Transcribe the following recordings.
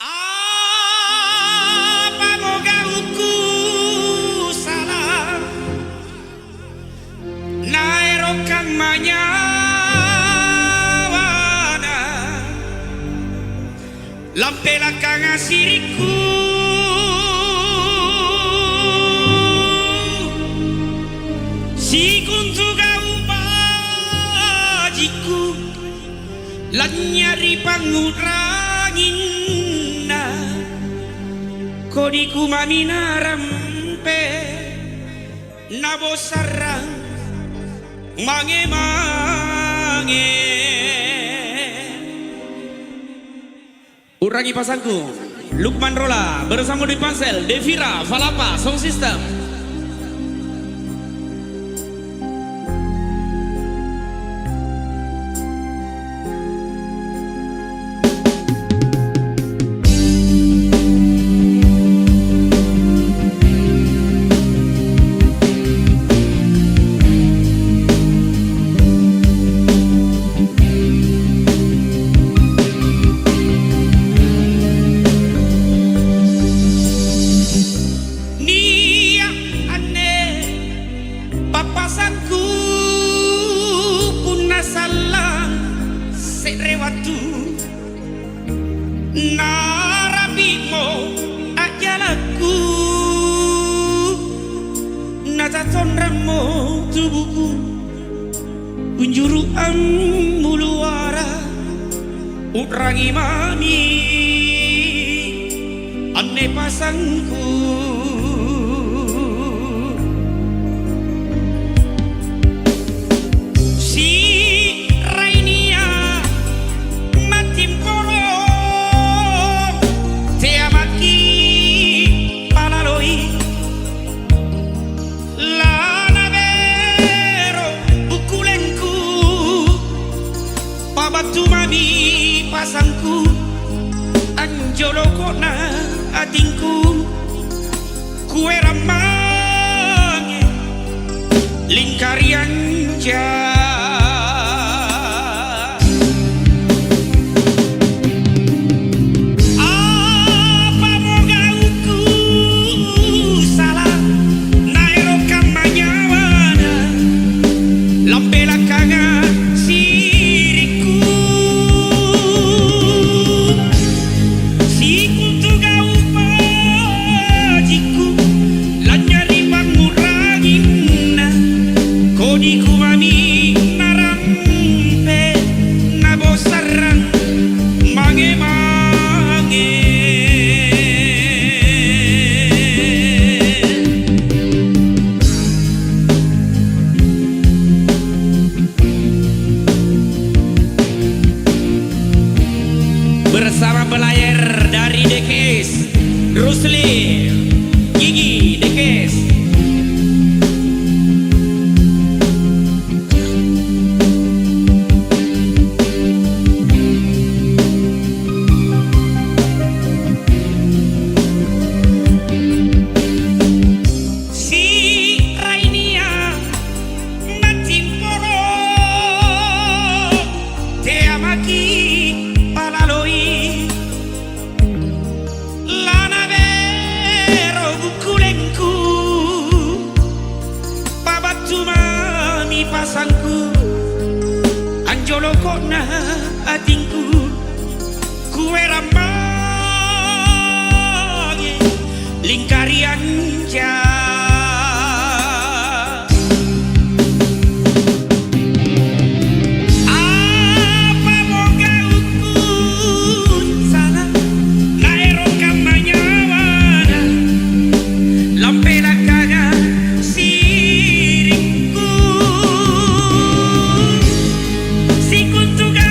Apa moga uku salah naero kang manyawana lampela kang asiriku si kuntuga ubajiku lan nyari pangurangina kodiku mamina rampe nabosarang mange urangi pasangku Lukman Rola bersama di Pansel Devira Falapa Sound System. Papasanku pun nasalang serewatu narabimo ajalaku natatonramo tubuhku unjuru muluara utrangi mami ane pasangku batu mami pasangku anjolo kona atingku kue ramange lingkarian ja apa moga uku salah naero kamanyawana lampela kangan kodiku mami narampe nabosarang mange bersama pelayar dari Dekes Rusli Gigi Dekes. Pasangku anjolo kona atingku kue ramange lingkarian ja apa moga uku sana naero kamanyawana lampela kaga si kuntuga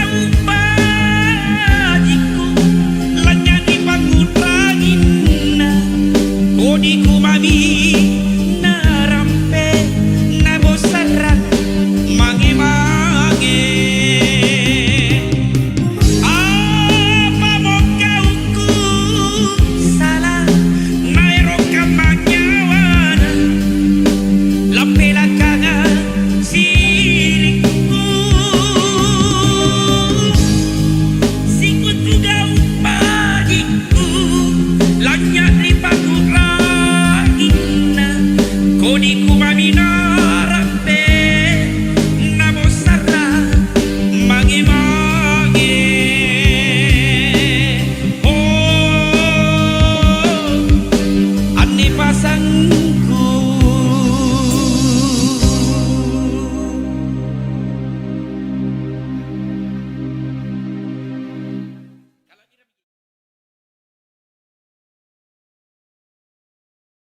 Ramina